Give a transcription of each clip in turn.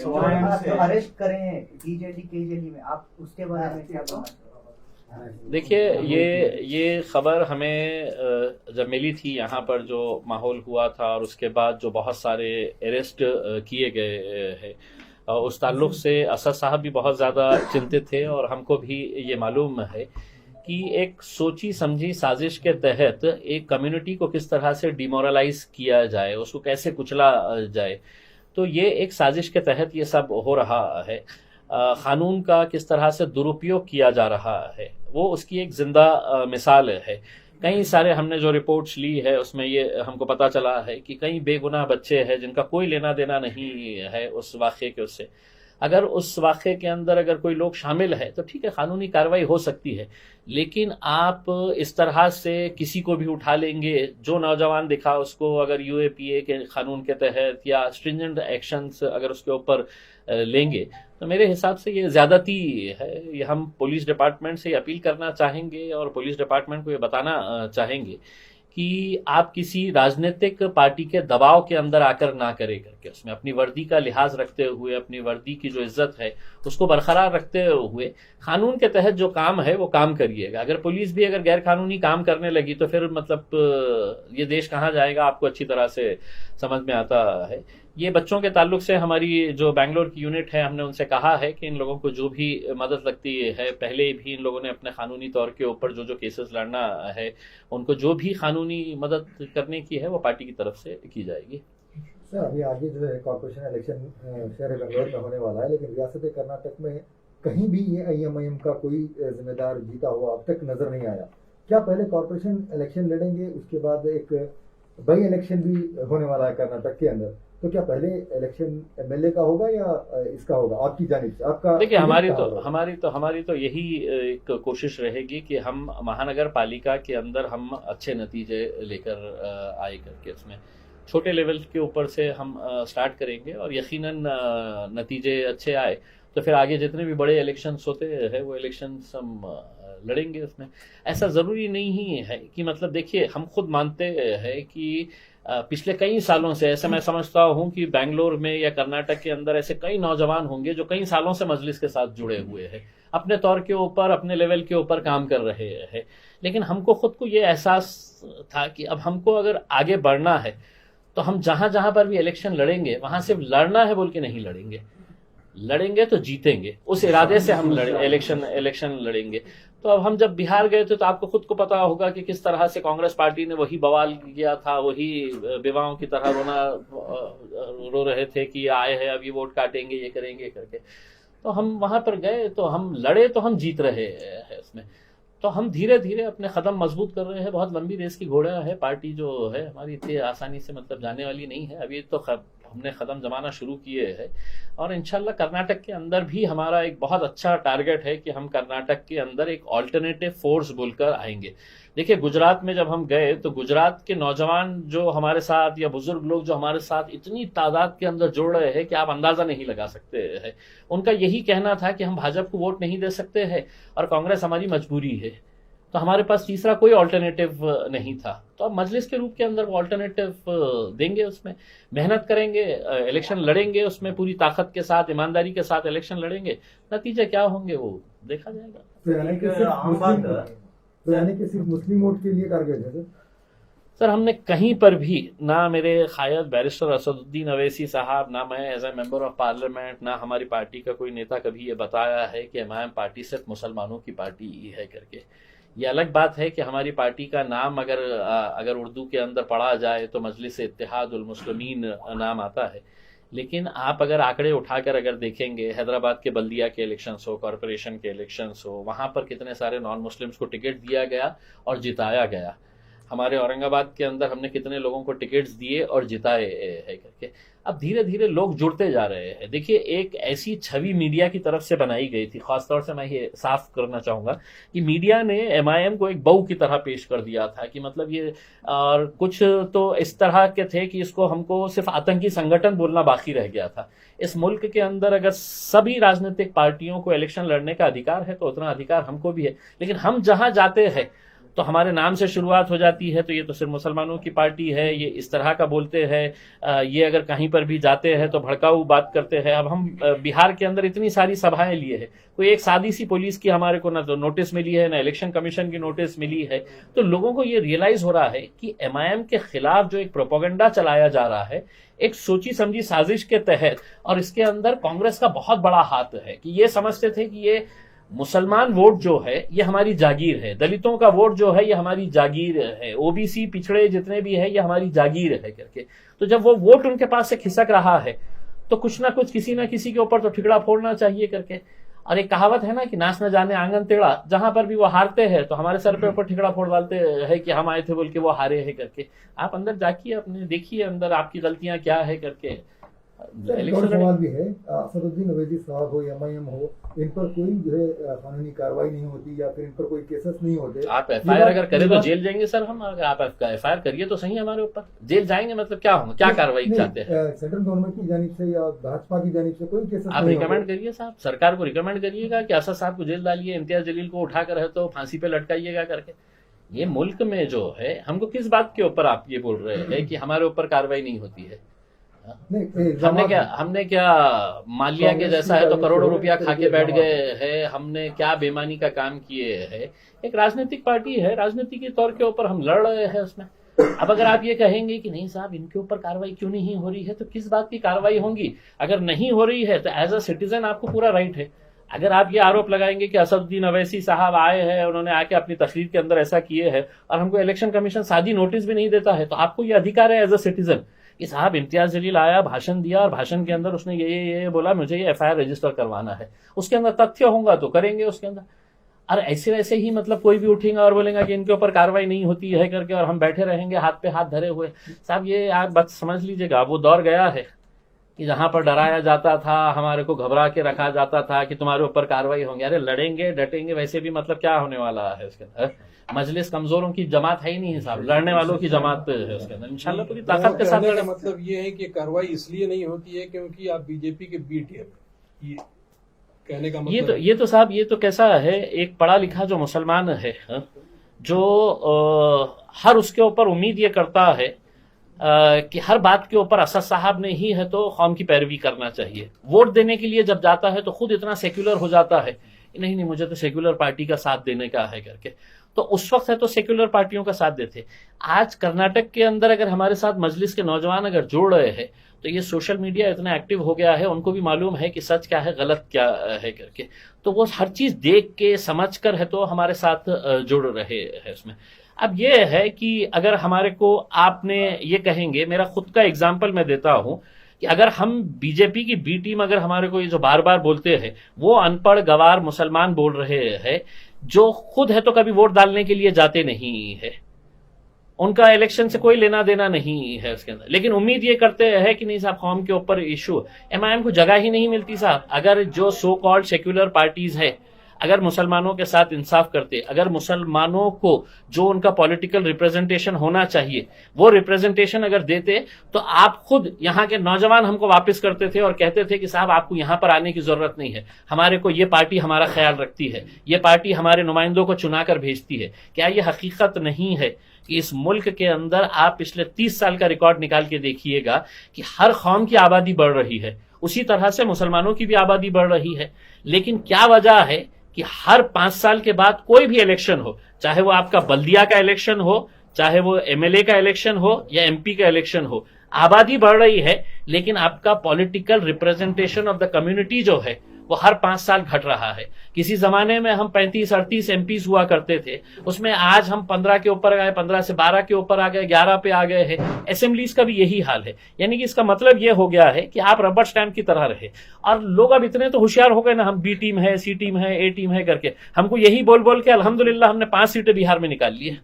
Arrest करें TGT केजेडी में, आप उसके बारे में क्या बोलना चाहोगे? देखिए, ये खबर हमें जब मिली थी यहाँ पर जो माहौल हुआ था और उसके बाद जो बहुत सारे अरेस्ट किए गए हैं, उस ताल्लुक से असद साहब भी बहुत ज़्यादा चिंतित थे और हमको भी ये मालूम है कि एक सोची समझी साजिश के तहत एक कम्युनिटी को किस तरह से डिमोरलाइज किया जाए, उसको कैसे कुचला जाए। तो ये एक साजिश के तहत ये सब हो रहा है। कानून का किस तरह से दुरुपयोग किया जा रहा है वो उसकी एक जिंदा मिसाल है। कई सारे हमने जो रिपोर्ट्स ली है उसमें ये हमको पता चला है कि कई बेगुनाह बच्चे हैं जिनका कोई लेना देना नहीं है उस वाक़े के उससे। अगर उस वाक़े के अंदर अगर कोई लोग शामिल है तो ठीक है, कानूनी कार्रवाई हो सकती है, लेकिन आप इस तरह से किसी को भी उठा लेंगे जो नौजवान दिखा उसको अगर यूएपीए के कानून के तहत या स्ट्रिंजेंट एक्शंस अगर उसके ऊपर लेंगे तो मेरे हिसाब से ये ज़्यादती है। ये हम पुलिस डिपार्टमेंट से अपील करना चाहेंगे और पुलिस डिपार्टमेंट को ये बताना चाहेंगे कि आप किसी राजनीतिक पार्टी के दबाव के अंदर आकर ना करें करके, उसमें अपनी वर्दी का लिहाज रखते हुए, अपनी वर्दी की जो इज्जत है उसको बरकरार रखते हुए कानून के तहत जो काम है वो काम करिएगा। अगर पुलिस भी अगर गैर कानूनी काम करने लगी तो फिर मतलब ये देश कहाँ जाएगा, आपको अच्छी तरह से समझ में आता है। ये बच्चों के ताल्लुक से हमारी जो बैंगलोर की यूनिट है, हमने उनसे कहा है कि इन लोगों को जो भी मदद लगती है, पहले भी इन लोगों ने अपने कानूनी तौर के ऊपर जो केसेस लड़ना है, उनको जो भी कानूनी मदद करने की है वो पार्टी की तरफ से की जाएगी। सर, अभी आगे जो है कॉर्पोरेशन इलेक्शन शहर बेंगलोर में होने वाला है, लेकिन रियासत कर्नाटक में कहीं भी ये आईएमआईएम का कोई जिम्मेदार जीता हुआ अब तक नजर नहीं आया। क्या पहले कॉर्पोरेशन इलेक्शन लड़ेंगे, उसके बाद एक बाई इलेक्शन भी होने वाला है कर्नाटक के अंदर, तो क्या पहले इलेक्शन एमएलए का होगा या इसका होगा आपकी जानिब से? आपका देखिए, हमारी तो यही एक कोशिश रहेगी कि हम महानगर पालिका के अंदर हम अच्छे नतीजे लेकर आए करके, उसमें छोटे लेवल के ऊपर से हम स्टार्ट करेंगे और यकीनन नतीजे अच्छे आए तो फिर आगे जितने भी बड़े इलेक्शंस होते हैं वो इलेक्शंस हम लड़ेंगे। उसमें ऐसा ज़रूरी नहीं है कि मतलब देखिए, हम खुद मानते हैं कि पिछले कई सालों से ऐसे मैं समझता हूं कि बेंगलोर में या कर्नाटक के अंदर ऐसे कई नौजवान होंगे जो कई सालों से मजलिस के साथ जुड़े हुए हैं, अपने तौर के ऊपर अपने लेवल के ऊपर काम कर रहे हैं, लेकिन हमको खुद को ये एहसास था कि अब हमको अगर आगे बढ़ना है तो हम जहां जहां पर भी इलेक्शन लड़ेंगे वहां सिर्फ लड़ना है बोल के नहीं लड़ेंगे तो जीतेंगे, उस इरादे से हम इलेक्शन लड़ेंगे। तो अब हम जब बिहार गए थे तो आपको खुद को पता होगा कि किस तरह से कांग्रेस पार्टी ने वही बवाल किया था, वही विवाहों की तरह रो रहे थे कि आए हैं अब ये वोट काटेंगे, ये करेंगे करके। तो हम वहां पर गए तो हम लड़े तो हम जीत रहे हैं उसमें। तो हम धीरे धीरे अपने कदम मजबूत कर रहे हैं। बहुत लंबी रेस की घोड़ा है पार्टी जो है हमारी, इतनी आसानी से मतलब जाने वाली नहीं है। अभी तो हमने कदम जमाना शुरू किए हैं और इंशाल्लाह कर्नाटक के अंदर भी हमारा एक बहुत अच्छा टारगेट है कि हम कर्नाटक के अंदर एक ऑल्टरनेटिव फोर्स बोलकर आएंगे। देखिए, गुजरात में जब हम गए तो गुजरात के नौजवान जो हमारे साथ या बुजुर्ग लोग जो हमारे साथ इतनी तादाद के अंदर जुड़ रहे हैं कि आप अंदाजा नहीं लगा सकते हैं। उनका यही कहना था कि हम भाजपा को वोट नहीं दे सकते हैं और कांग्रेस हमारी मजबूरी है, तो हमारे पास तीसरा कोई ऑल्टरनेटिव नहीं था। तो अब मजलिस के रूप के अंदर वो ऑल्टरनेटिव देंगे, उसमें मेहनत करेंगे, इलेक्शन लड़ेंगे, उसमें पूरी ताकत के साथ ईमानदारी के साथ इलेक्शन लड़ेंगे। नतीजे क्या होंगे वो देखा जाएगा। तो यानी कि सिर्फ मुस्लिम वोट के लिए टारगेट है सर? हमने कहीं पर भी ना मेरे शायद बैरिस्टर असदुद्दीन अवैसी साहब, ना मैं as a member of parliament, ना हमारी पार्टी का कोई नेता कभी ये बताया है कि एमआईएम पार्टी सिर्फ मुसलमानों की पार्टी है करके। ये अलग बात है कि हमारी पार्टी का नाम अगर उर्दू के अंदर पढ़ा जाए तो मजलिस इत्तेहादुल मुस्लिमीन नाम आता है, लेकिन आप अगर आंकड़े उठाकर अगर देखेंगे, हैदराबाद के बल्दिया के इलेक्शंस हो, कॉरपोरेशन के इलेक्शंस हो, वहां पर कितने सारे नॉन मुस्लिम्स को टिकट दिया गया और जिताया गया। हमारे औरंगाबाद के अंदर हमने कितने लोगों को टिकट्स दिए और जिताए है करके। अब धीरे धीरे लोग जुड़ते जा रहे हैं। देखिए, एक ऐसी छवि मीडिया की तरफ से बनाई गई थी, खासतौर से मैं ये साफ करना चाहूंगा कि मीडिया ने एमआईएम को एक बहू की तरह पेश कर दिया था कि मतलब ये, और कुछ तो इस तरह के थे कि इसको हमको सिर्फ आतंकी संगठन बोलना बाकी रह गया था। इस मुल्क के अंदर अगर सभी राजनीतिक पार्टियों को इलेक्शन लड़ने का अधिकार है तो उतना अधिकार हमको भी है, लेकिन हम जहां जाते हैं तो तो हमारे नाम से शुरुआत हो जाती है, तो ये तो सिर्फ मुसलमानों की पार्टी है, ये इस तरह का बोलते हैं, ये अगर कहीं पर भी जाते हैं तो भड़काऊ बात करते हैं। अब हम बिहार के अंदर इतनी सारी सभाएं लिए हैं, कोई एक सादी सी पुलिस की हमारे को ना तो नोटिस मिली है, ना इलेक्शन कमीशन की नोटिस मिली है। तो लोगों को ये रियलाइज हो रहा है कि एमआईएम के खिलाफ जो एक प्रोपेगेंडा चलाया जा रहा है एक सोची समझी साजिश के तहत, और इसके अंदर कांग्रेस का बहुत बड़ा हाथ है कि ये समझते थे कि ये मुसलमान वोट जो है ये हमारी जागीर है, दलितों का वोट जो है ये हमारी जागीर है, ओबीसी पिछड़े जितने भी है ये हमारी जागीर है करके। तो जब वो वोट उनके पास से खिसक रहा है तो कुछ ना कुछ किसी ना किसी के ऊपर तो ठिकड़ा फोड़ना चाहिए करके। और एक कहावत है ना कि नाच न जाने आंगन टेढ़ा, जहां पर भी वो हारते हैं तो हमारे सर पे ऊपर ठिकड़ा फोड़ डालते हैं कि हम आए थे बोल के वो हारे हैं करके। आप अंदर जाकिए, अपने देखिए अंदर आपकी गलतियां क्या है करके। एक और सवाल भी है, असदुद्दीन ओवैसी साहब हो, एमआईएम हो, इन पर कोई जो है कानूनी कार्रवाई नहीं होती या फिर इन पर कोई केसेस नहीं होते। आप एफआईआर अगर करें तो जेल जाएंगे सर हम। अगर आप एफआईआर करिए तो सही हमारे ऊपर, जेल जाएंगे मतलब क्या होगा, क्या कार्रवाई चाहते हैं? सेंट्रल गवर्नमेंट की जानिब से या भाजपा की जानिब से कोई केसेस आप रिकमेंड करिए साहब, सरकार को रिकमेंड करिएगा कि असद साहब को जेल डालिए, इम्तियाज जलील को उठाकर है तो फांसी पे लटकाइएगा करके। ये मुल्क में जो है हमको किस बात के ऊपर आप ये बोल रहे हैं कि हमारे ऊपर कार्रवाई नहीं होती है? हमने क्या मालिया के जैसा है तो करोड़ों रुपया खा के बैठ गए हैं? हमने क्या बेईमानी का काम किए हैं? एक राजनीतिक पार्टी है, राजनीति के तौर के ऊपर हम लड़ रहे हैं उसमें। अब अगर आप ये कहेंगे कि नहीं साहब इनके ऊपर कार्रवाई क्यों नहीं हो रही है, तो किस बात की कार्रवाई होगी? अगर नहीं हो रही है तो एज अ सिटीजन आपको पूरा राइट है। अगर आप ये आरोप लगाएंगे कि असदुद्दीन ओवैसी साहब आए हैं, उन्होंने आके अपनी तस्वीर के अंदर ऐसा किए हैं और हमको इलेक्शन कमीशन सादी नोटिस भी नहीं देता है, तो आपको ये अधिकार है एज अ सिटीजन कि साहब इम्तियाज जलील आया, भाषण दिया और भाषण के अंदर उसने ये बोला, मुझे ये एफआईआर रजिस्टर करवाना है। उसके अंदर तथ्य होगा तो करेंगे उसके अंदर। और ऐसे वैसे ही मतलब कोई भी उठेगा और बोलेगा कि इनके ऊपर कार्रवाई नहीं होती है करके और हम बैठे रहेंगे हाथ पे हाथ धरे हुए। साहब ये आप बात समझ लीजिएगा, वो दौर गया है कि जहां पर डराया जाता था, हमारे को घबरा के रखा जाता था कि तुम्हारे ऊपर कार्रवाई होंगे। अरे लड़ेंगे डटेंगे, वैसे भी मतलब क्या होने वाला है उसके अंदर? मजलिस कमजोरों की जमात है ही नहीं साहब, लड़ने वालों की जमात है उसके अंदर। इंशाल्लाह पूरी ताकत के साथ लड़ेंगे। मतलब ये है कि कार्रवाई इसलिए नहीं होती है क्योंकि आप बीजेपी के बी टीम, ये कहने का मतलब ये तो साहब ये तो कैसा है, एक पढ़ा लिखा जो मुसलमान है जो हर उसके ऊपर उम्मीद ये करता है कि हर बात के ऊपर असद साहब ने ही है तो कौम की पैरवी करना चाहिए। वोट देने के लिए जब जाता है तो खुद इतना सेक्युलर हो जाता है, नहीं मुझे तो सेक्युलर पार्टी का साथ देने का है करके। तो उस वक्त है तो सेक्युलर पार्टियों का साथ देते। आज कर्नाटक के अंदर अगर हमारे साथ मजलिस के नौजवान अगर जुड़ रहे हैं तो ये सोशल मीडिया इतना एक्टिव हो गया है, उनको भी मालूम है कि सच क्या है गलत क्या है करके, तो वो हर चीज देख के समझ कर है तो हमारे साथ जुड़ रहे हैं उसमें। अब ये है कि अगर हमारे को आपने ये कहेंगे, मेरा खुद का एग्जाम्पल मैं देता हूं कि अगर हम बीजेपी की बी टीम अगर हमारे को ये जो बार बार बोलते हैं वो अनपढ़ गवार मुसलमान बोल रहे हैं जो खुद है तो कभी वोट डालने के लिए जाते नहीं है, उनका इलेक्शन से कोई लेना देना नहीं है उसके अंदर, लेकिन उम्मीद ये करते हैं कि नहीं साहब कौम के ऊपर इशू, एमआईएम को जगह ही नहीं मिलती साहब। अगर जो सो कॉल्ड सेक्युलर पार्टीज है अगर मुसलमानों के साथ इंसाफ करते, अगर मुसलमानों को जो उनका पॉलिटिकल रिप्रेजेंटेशन होना चाहिए वो रिप्रेजेंटेशन अगर देते, तो आप खुद यहाँ के नौजवान हमको वापस करते थे और कहते थे कि साहब आपको यहाँ पर आने की जरूरत नहीं है, हमारे को ये पार्टी हमारा ख्याल रखती है, ये पार्टी हमारे नुमाइंदों को चुनाकर भेजती है। क्या ये हकीकत नहीं है कि इस मुल्क के अंदर आप पिछले 30 साल का रिकॉर्ड निकाल के देखिएगा कि हर कौम की आबादी बढ़ रही है, उसी तरह से मुसलमानों की भी आबादी बढ़ रही है, लेकिन क्या वजह है कि हर 5 साल के बाद कोई भी इलेक्शन हो, चाहे वो आपका बल्दिया का इलेक्शन हो, चाहे वो एमएलए का इलेक्शन हो या एमपी का इलेक्शन हो, आबादी बढ़ रही है लेकिन आपका political representation of the community जो है वो हर 5 साल घट रहा है। किसी जमाने में हम 35-38 एमपीज हुआ करते थे, उसमें आज हम 15 के ऊपर गए, 15 से 12 के ऊपर आ गए, 11 पे आ गए हैं। असेंबलीज का भी यही हाल है। यानी कि इसका मतलब ये हो गया है कि आप रबर स्टैंप की तरह रहे। और लोग अब इतने तो होशियार हो गए ना, हम बी टीम है, सी टीम है, ए टीम है करके, हमको यही बोल बोल के अल्हम्दुलिल्लाह हमने 5 सीटें बिहार में निकाल ली है।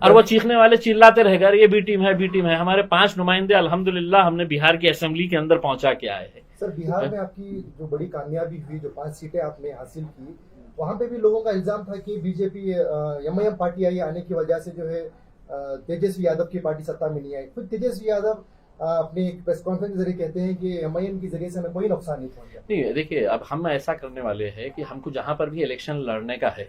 और वो चीखने वाले चिल्लाते रह गए ये बी टीम है, बी टीम है। हमारे 5 नुमाइंदे अल्हम्दुलिल्लाह हमने बिहार की असेंबली के अंदर पहुंचा के आए हैं। सर, बिहार में आपकी जो बड़ी कामयाबी हुई, जो 5 सीटें आपने हासिल की, वहां पे भी लोगों का इल्जाम था कि बीजेपी एमआईएम पार्टी आई आने की वजह से जो है तेजस्वी यादव की पार्टी सत्ता में नहीं आई। खुद तेजस्वी यादव अपनी एक प्रेस कॉन्फ्रेंस के जरिए कहते हैं कि एमआईएम के जरिए से हमें कोई नुकसान नहीं पहुंचा। नहीं देखिए, अब हम ऐसा करने वाले हैं कि हमको जहां पर भी इलेक्शन लड़ने का है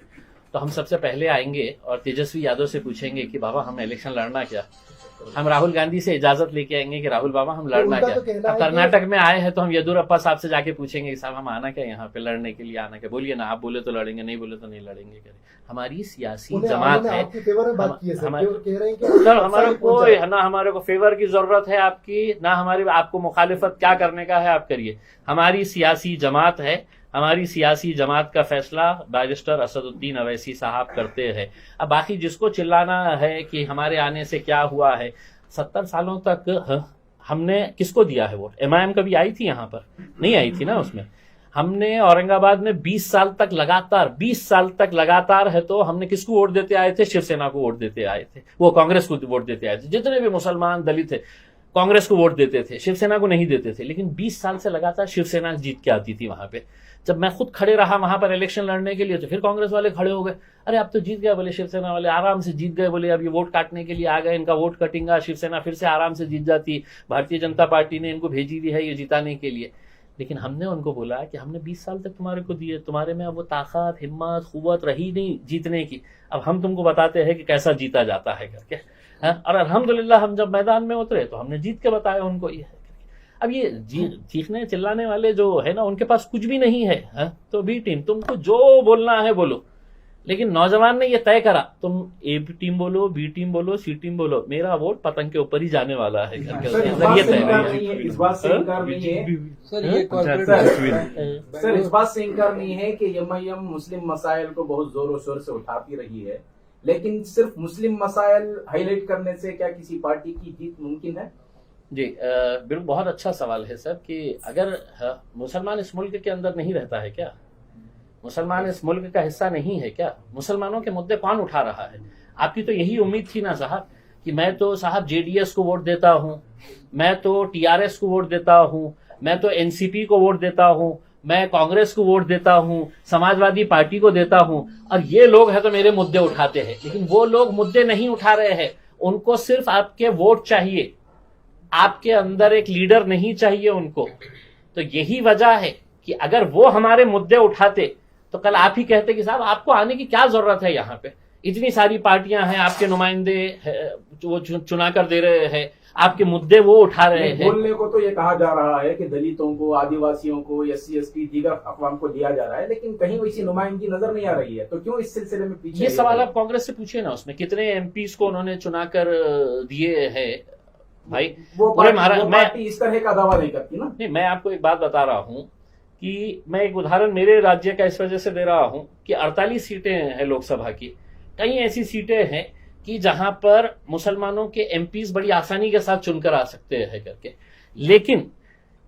तो हम सबसे पहले आएंगे और तेजस्वी यादव से पूछेंगे कि बाबा हम इलेक्शन लड़ना क्या। हम राहुल गांधी से इजाजत लेके आएंगे कि राहुल बाबा हम लड़ना उनका क्या। तो कहना अब है कर्नाटक में आए हैं तो हम येदुरप्पा साहब से जाके पूछेंगे कि साहब हम आना क्या यहाँ पे लड़ने के लिए, आना क्या, बोलिए ना, आप बोले तो लड़ेंगे, नहीं बोले तो नहीं लड़ेंगे। हमारी सियासी जमात उन्होंने है, आपके फेवर में बात की है सर, हमारे- जो कह रहे हैं कि सर हमारे सारी कोई पहुंच ना हमारे को फेवर की जरूरत है आपकी, ना हमारी आपको मुखालिफत क्या करने का है आप करिए। हमारी सियासी जमात है, हमारी सियासी जमात का फैसला बैरिस्टर असदुद्दीन अवैसी साहब करते हैं। अब बाकी जिसको चिल्लाना है कि हमारे आने से क्या हुआ है, 70 सालों तक हमने किसको दिया है वोट? एमआईएम कभी आई थी यहाँ पर? नहीं आई थी ना। उसमें हमने औरंगाबाद में 20 साल तक लगातार है तो हमने किसको वोट देते आए थे? शिवसेना को वोट देते आए थे, वो कांग्रेस को वोट देते आए थे। जितने भी मुसलमान दलित थे कांग्रेस को वोट देते थे, शिवसेना को नहीं देते थे। लेकिन 20 साल से लगातार शिवसेना जीत के आती थी वहां पे। जब मैं खुद खड़े रहा वहां पर इलेक्शन लड़ने के लिए तो फिर कांग्रेस वाले खड़े हो गए, अरे अब तो जीत गया, बोले शिवसेना वाले आराम से जीत गए, बोले अब ये वोट काटने के लिए आ गए, इनका वोट कटेगा, शिवसेना फिर से आराम से जीत जाती, भारतीय जनता पार्टी ने इनको भेजी दी है ये जिताने के लिए। लेकिन हमने उनको बोला कि हमने 20 साल तक तुम्हारे को दिए, तुम्हारे में अब वो ताकत, हिम्मत, कुव्वत रही नहीं जीतने की, अब हम तुमको बताते हैं कि कैसा जीता जाता है करके। और अल्हम्दुलिल्लाह हम जब मैदान में उतरे तो हमने जीत के बताया उनको ये। अब ये चीखने चिल्लाने वाले जो है ना उनके पास कुछ भी नहीं है, तो बी टीम तुमको जो बोलना है बोलो, लेकिन नौजवान ने ये तय करा तुम ए टीम बोलो, बी टीम बोलो, सी टीम बोलो, मेरा वोट पतंग के ऊपर ही जाने वाला है करके सर, उसके इस अंदर बात ये से तय इनकार है। नहीं है, इस बात से इनकार नहीं है सर ये कॉर्पोरेट सर, इस बात से इनकार नहीं है कि एमआईएम मुस्लिम मसाइल को बहुत जोरों शोर से उठाती रही है, लेकिन सिर्फ मुस्लिम मसाइल हाईलाइट करने से क्या किसी पार्टी की जीत मुमकिन है? जी बिल्कुल, बहुत अच्छा सवाल है सर कि अगर मुसलमान इस मुल्क के अंदर नहीं रहता है क्या? मुसलमान इस मुल्क का हिस्सा नहीं है क्या? मुसलमानों के मुद्दे कौन उठा रहा है? आपकी तो यही उम्मीद थी ना साहब कि मैं तो साहब जेडीएस को वोट देता हूं, मैं तो टीआरएस को वोट देता हूं, मैं तो एनसीपी को वोट देता हूं, मैं कांग्रेस को वोट देता हूं, समाजवादी पार्टी को देता हूं, और ये लोग हैं तो मेरे मुद्दे उठाते हैं। लेकिन वो लोग मुद्दे नहीं उठा रहे हैं, उनको सिर्फ आपके वोट चाहिए, आपके अंदर एक लीडर नहीं चाहिए उनको। तो यही वजह है कि अगर वो हमारे मुद्दे उठाते तो कल आप ही कहते कि साहब आपको आने की क्या जरूरत है, यहाँ पे इतनी सारी पार्टियां हैं, आपके नुमाइंदे वो चुना कर दे रहे हैं, आपके मुद्दे वो उठा रहे हैं। बोलने को तो ये कहा जा रहा है कि दलितों को, आदिवासियों को, एससी एसटी दीगर अक़वाम को दिया जा रहा है, लेकिन कहीं वैसी नुमाइंदगी नजर नहीं आ रही है, तो क्यों इस सिलसिले में पीछे? ये सवाल आप कांग्रेस से पूछिए ना, उसमें कितने एमपीज को उन्होंने चुना कर दिए हैं भाई। वो पार्टी इस तरह का दावा नहीं करती ना। नहीं, मैं आपको एक बात बता रहा हूं कि मैं एक उदाहरण मेरे राज्य का इस वजह से दे रहा हूं कि 48 सीटें हैं लोकसभा की, कई ऐसी सीटें हैं कि जहां पर मुसलमानों के एमपीज बड़ी आसानी के साथ चुनकर आ सकते हैं करके। लेकिन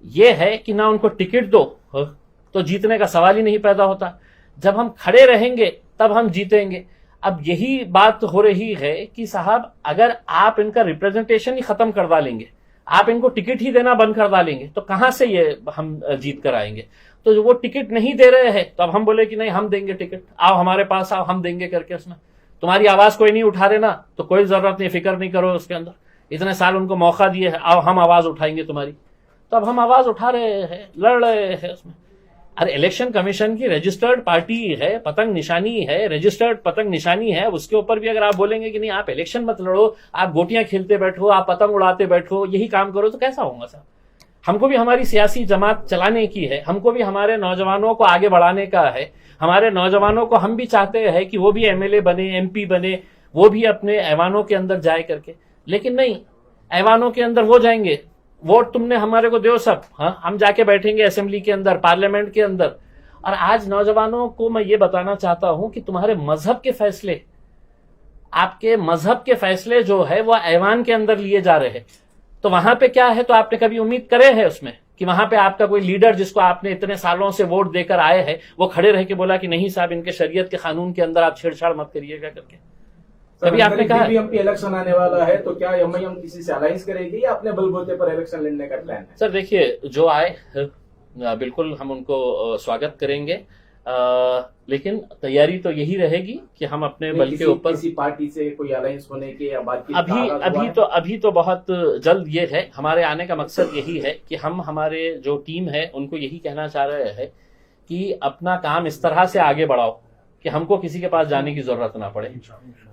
यह है कि ना उनको टिकट दो तो जीतने का सवाल ही नहीं पैदा होता, जब हम खड़े रहेंगे तब हम जीतेंगे। अब यही बात हो रही है कि साहब अगर आप इनका रिप्रेजेंटेशन ही खत्म कर डालेंगे, आप इनको टिकट ही देना बंद कर डालेंगे, तो कहां से ये हम जीत कर आएंगे? तो वो टिकट नहीं दे रहे हैं तो अब हम बोले कि नहीं हम देंगे टिकट, आओ हमारे पास आओ, हम देंगे करके। उसमें तुम्हारी आवाज कोई नहीं उठा रहे ना, तो कोई जरूरत नहीं, फिक्र नहीं करो उसके अंदर, इतने साल उनको मौका दिए है, आओ हम आवाज उठाएंगे तुम्हारी। तो अब हम आवाज उठा रहे हैं, लड़ रहे हैं उसमें। अरे इलेक्शन कमीशन की रजिस्टर्ड पार्टी है, पतंग निशानी है, रजिस्टर्ड पतंग निशानी है, उसके ऊपर भी अगर आप बोलेंगे कि नहीं आप इलेक्शन मत लड़ो, आप गोटियां खेलते बैठो, आप पतंग उड़ाते बैठो, यही काम करो, तो कैसा होगा साहब? हमको भी हमारी सियासी जमात चलाने की है, हमको भी हमारे नौजवानों को आगे बढ़ाने का है, हमारे नौजवानों को हम भी चाहते हैं कि वो भी एमएलए बने, एमपी बने, वो भी अपने ऐवानों के अंदर जाए करके। लेकिन नहीं, ऐवानों के अंदर वो जाएंगे, वोट तुमने हमारे को दो सब, हाँ हम जाके बैठेंगे असेंबली के अंदर, पार्लियामेंट के अंदर। और आज नौजवानों को मैं ये बताना चाहता हूं कि तुम्हारे मजहब के फैसले, आपके मजहब के फैसले जो है वो ऐवान के अंदर लिए जा रहे हैं। तो वहां पे क्या है, तो आपने कभी उम्मीद करे है उसमें कि वहां पे आपका कोई लीडर जिसको आपने इतने सालों से वोट देकर आए हैं, वो खड़े रह के बोला कि नहीं साहब इनके शरीयत के कानून के अंदर आप छेड़छाड़ मत करिएगा करके? कभी आपने कहा? बीबीएमपी इलेक्शन आने वाला है, तो क्या एमआईएम किसी से अलायंस करेगी या अपने बलबूते पर इलेक्शन लड़ने का प्लान है? सर देखिए, जो आए बिल्कुल हम उनको स्वागत करेंगे, लेकिन तैयारी तो यही रहेगी कि हम अपने बल के ऊपर किसी पार्टी से कोई अलायंस होने के या बातचीत अभी तो बहुत जल्द ये है, हमारे आने का मकसद यही है कि हम हमारे जो टीम है उनको यही कहना चाह रहे हैं कि अपना काम इस तरह से आगे बढ़ाओ कि हमको किसी के पास जाने की जरूरत ना पड़े,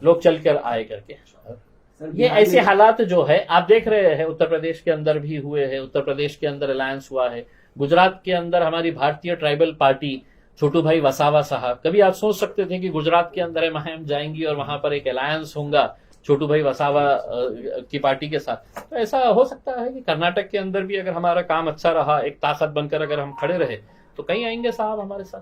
लोग चल कर आए करके। ये ऐसे हालात जो है आप देख रहे हैं, उत्तर प्रदेश के अंदर भी हुए हैं, उत्तर प्रदेश के अंदर अलायंस हुआ है, गुजरात के अंदर हमारी भारतीय ट्राइबल पार्टी छोटू भाई वसावा साहब, कभी आप सोच सकते थे कि गुजरात के अंदर हम जाएंगी और वहां पर एक अलायंस होगा छोटू भाई वसावा की पार्टी के साथ? तो ऐसा हो सकता है कि कर्नाटक के अंदर भी अगर हमारा काम अच्छा रहा, एक ताकत बनकर अगर हम खड़े रहे, तो कहीं आएंगे साहब हमारे साथ।